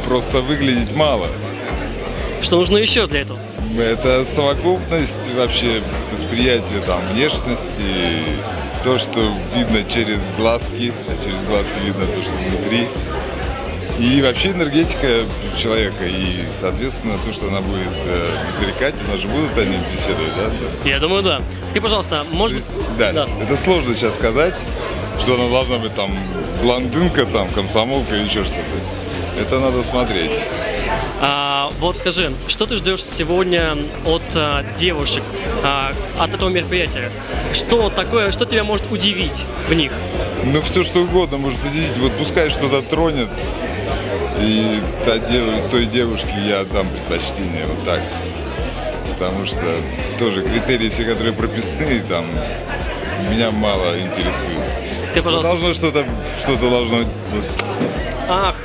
Просто выглядеть мало. Что нужно еще для этого? Это совокупность вообще восприятия там внешности, то, что видно через глазки, а через глазки видно то, что внутри. И вообще энергетика человека, и, соответственно, то, что она будет изрекать, у нас же будут они беседовать, да? Я думаю, да. Скажи, пожалуйста, может... Да, это сложно сейчас сказать, что она должна быть там блондинка, там, комсомолка или еще что-то. Это надо смотреть. Вот скажи, что ты ждешь сегодня от девушек, от этого мероприятия? Что такое, что тебя может удивить в них? Ну, все что угодно может удивить. Вот пускай что-то тронет, и той девушке я отдам предпочтение, вот так. Потому что тоже критерии все, которые прописаны, там, меня мало интересует. Скажи, пожалуйста. Должно что-то должно... Ах.